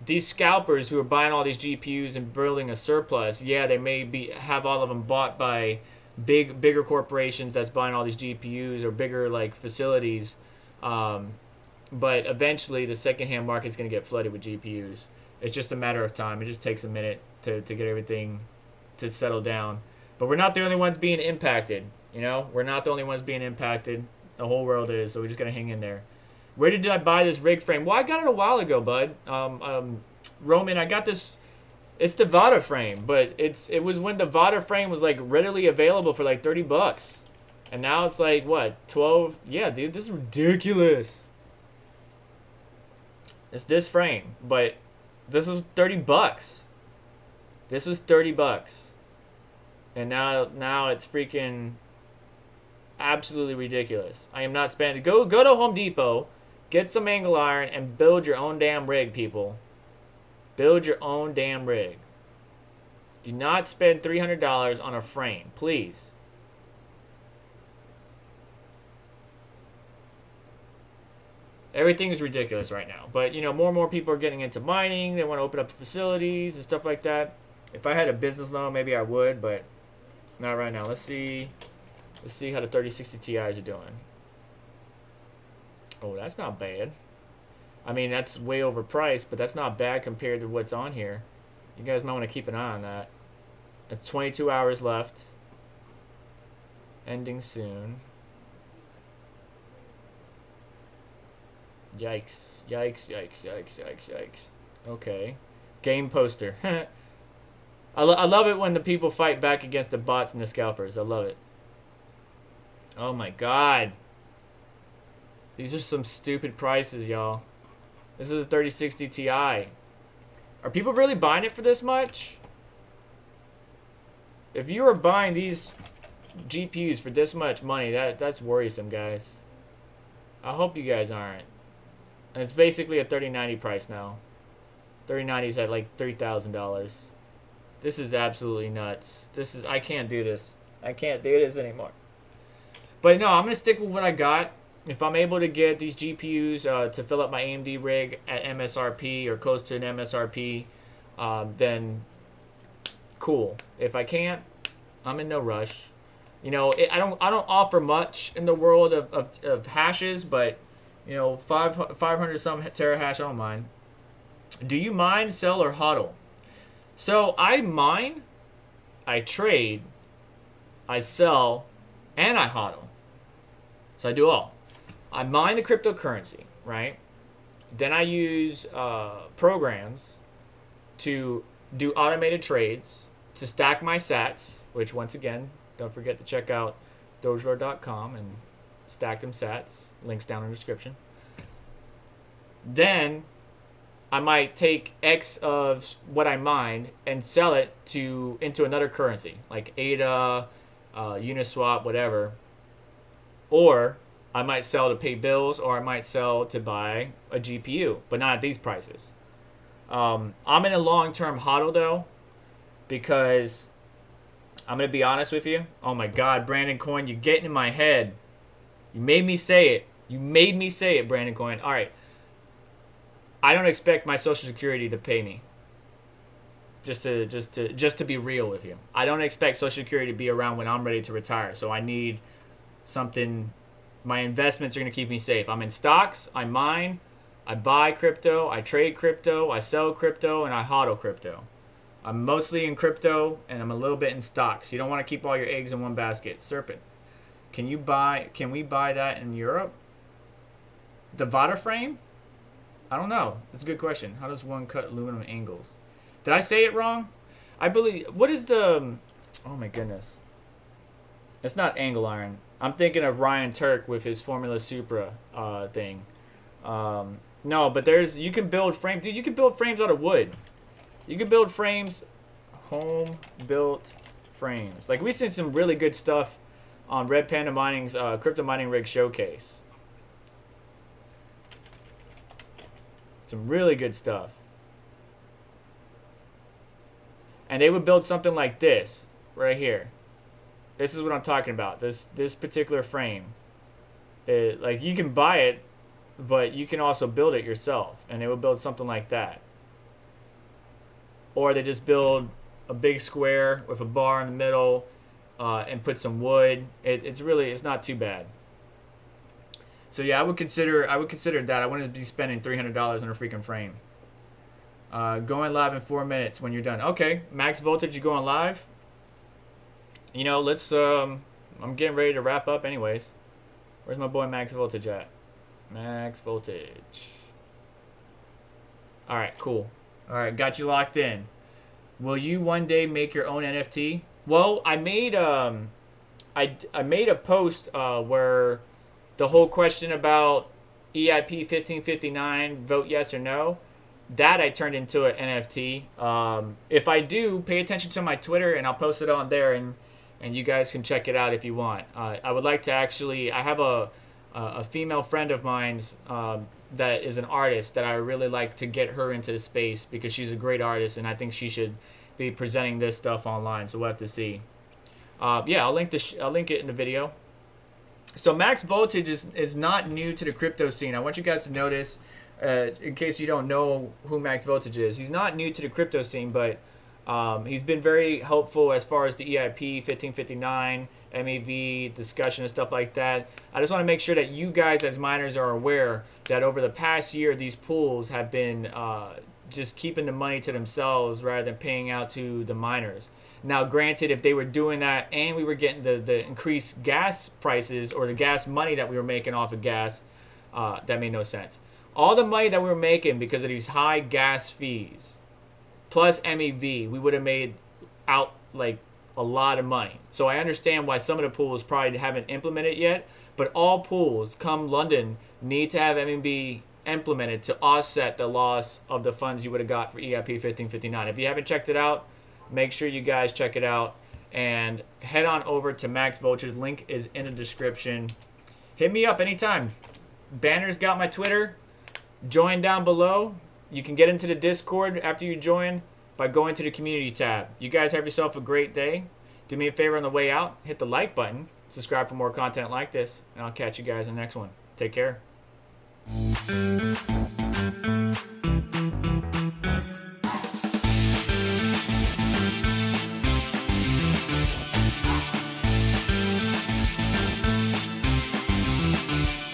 A: these scalpers who are buying all these GPUs and building a surplus, yeah, they may have all of them bought by bigger corporations that's buying all these GPUs or bigger like facilities. But eventually the secondhand market's going to get flooded with GPUs. It's just a matter of time. It just takes a minute to get everything to settle down. But we're not the only ones being impacted. You know, we're not the only ones being impacted. The whole world is, so we just got to hang in there. Where did I buy this rig frame? Well, I got it a while ago, bud. Roman, I got this. It's the Vada frame, but it was when the Vada frame was like readily available for like $30, and now it's like what, 12? Yeah, dude, this is ridiculous. It's this frame, but this was $30. This was $30, and now it's freaking absolutely ridiculous. I am not spending. Go to Home Depot, get some angle iron, and build your own damn rig, people. Build your own damn rig. Do not spend $300 on a frame, please. Everything is ridiculous right now. But, you know, more and more people are getting into mining. They want to open up facilities and stuff like that. If I had a business loan, maybe I would, but not right now. Let's see how the 3060 Ti's are doing. Oh, that's not bad. I mean, that's way overpriced, but that's not bad compared to what's on here. You guys might want to keep an eye on that. It's 22 hours left. Ending soon. Yikes. Yikes, yikes, yikes, yikes, yikes. Okay. Game poster. I love it when the people fight back against the bots and the scalpers. I love it. Oh my god. These are some stupid prices, y'all. This is a 3060 Ti. Are people really buying it for this much? If you are buying these GPUs for this much money, that's worrisome, guys. I hope you guys aren't. And it's basically a 3090 price now. 3090's at like $3,000. This is absolutely nuts. I can't do this. I can't do this anymore. But no, I'm going to stick with what I got. If I'm able to get these GPUs to fill up my AMD rig at MSRP or close to an MSRP, then cool. If I can't, I'm in no rush. You know, I don't offer much in the world of hashes, but you know, 500 some terahash, I don't mind. Do you mine, sell, or hodl? So I mine, I trade, I sell, and I hodl. So I do all. I mine the cryptocurrency, right? Then I use programs to do automated trades, to stack my sats, which once again, don't forget to check out dogelord.com and stack them sats. Links down in the description. Then I might take X of what I mine and sell it into another currency, like ADA, Uniswap, whatever. Or I might sell to pay bills, or I might sell to buy a GPU, but not at these prices. I'm in a long-term hodl, though, because I'm going to be honest with you. Oh, my God, Brandon Coin, you're getting in my head. You made me say it. You made me say it, Brandon Coin. All right. I don't expect my Social Security to pay me. Just to be real with you. I don't expect Social Security to be around when I'm ready to retire, so I need something. My investments are going to keep me safe. I'm in stocks, I mine, I buy crypto, I trade crypto, I sell crypto, and I hodl crypto. I'm mostly in crypto, and I'm a little bit in stocks. You don't want to keep all your eggs in one basket. Serpent, can we buy that in Europe? The Vada frame? I don't know. That's a good question. How does one cut aluminum angles? Did I say it wrong? I believe, what is the, oh my goodness. It's not angle iron. I'm thinking of Ryan Turk with his Formula Supra thing. No, but you can build frames. Dude, you can build frames out of wood. You can build frames, home-built frames. Like, we seen some really good stuff on Red Panda Mining's Crypto Mining Rig Showcase. Some really good stuff. And they would build something like this. right here. This is what I'm talking about. This particular frame. Like, you can buy it, but you can also build it yourself, and it will build something like that. Or they just build a big square with a bar in the middle and put some wood. It's not too bad. So yeah, I would consider that. I wouldn't be spending $300 on a freaking frame. Going live in 4 minutes when you're done. Okay, max voltage, you going live? You know, let's. I'm getting ready to wrap up, anyways. Where's my boy Max Voltage at? Max Voltage. All right, cool. All right, got you locked in. Will you one day make your own NFT? Well, I made I made a post where the whole question about EIP 1559, vote yes or no, that I turned into an NFT. If I do, pay attention to my Twitter, and I'll post it on there, and you guys can check it out if you want. I would like to actually, I have a female friend of mine's that is an artist that I really like to get her into the space because she's a great artist, and I think she should be presenting this stuff online. So we'll have to see. Yeah, I'll link it in the video. So Max Voltage is not new to the crypto scene. I want you guys to notice, in case you don't know who Max Voltage is, he's not new to the crypto scene, but he's been very helpful as far as the EIP 1559, MEV discussion and stuff like that. I just want to make sure that you guys as miners are aware that over the past year, these pools have been just keeping the money to themselves rather than paying out to the miners. Now, granted, if they were doing that and we were getting the increased gas prices or the gas money that we were making off of gas, that made no sense. All the money that we were making because of these high gas fees, plus MEV, we would have made out like a lot of money. So I understand why some of the pools probably haven't implemented yet, but all pools come London need to have MEV implemented to offset the loss of the funds you would have got for EIP 1559. If you haven't checked it out, make sure you guys check it out and head on over to Max Voltage. Link is in the description. Hit me up anytime. Banner's got my Twitter. Join down below. You can get into the Discord after you join by going to the community tab. You guys have yourself a great day. Do me a favor on the way out. Hit the like button. Subscribe for more content like this. And I'll catch you guys in the next one. Take care.